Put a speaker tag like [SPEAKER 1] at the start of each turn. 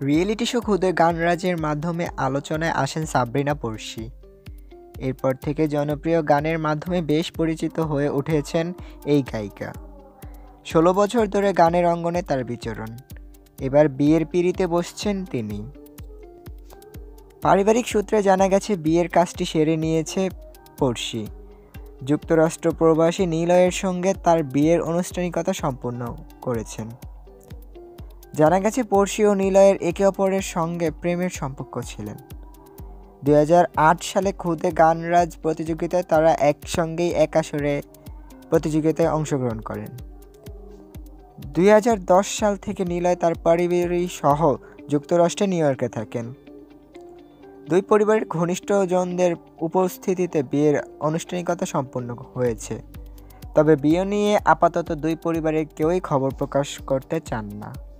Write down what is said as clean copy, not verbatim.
[SPEAKER 1] Reality show খুদে গানরাজের মাধ্যমে আলোচনায় আসেন সাবরিনা পড়শি। এরপর থেকে জনপ্রিয় গানের মাধ্যমে বেশ পরিচিত হয়ে উঠেছেন এই গায়িকা। ১৬ বছর ধরে গানের অঙ্গনে তার বিচরণ। এবার বিয়ের পিঁড়িতে বসছেন তিনি। পারিবারিক সূত্রে জানা গেছে বিয়ের কাজটি সেরে নিয়েছে পড়শি। যুক্তরাষ্ট্র প্রবাসী নিলয়ের সঙ্গে তার বিয়ের আনুষ্ঠানিকতা সম্পন্ন করেছেন। জানা গেছে পড়শি ও নিলয়ের একে অপরের সঙ্গে প্রেমের সম্পর্ক ছিলেন। ২০০৮ সালে খুদে গানরাজ প্রতিযোগিতায় তারা একসঙ্গেই এক আসরে প্রতিযোগিতায় অংশগ্রহণ করেন। ২০১০ সাল থেকে নিলয় তার পরিবার সহ যুক্তরাষ্ট্রে নিউ ইয়র্কে থাকেন। দুই পরিবারের ঘনিষ্ঠজনদের উপস্থিতিতে বিয়ের আনুষ্ঠানিকতা সম্পন্ন হয়েছে। তবে বিয়ে নিয়ে আপাতত দুই পরিবারের কেউই খবর প্রকাশ করতে চান না।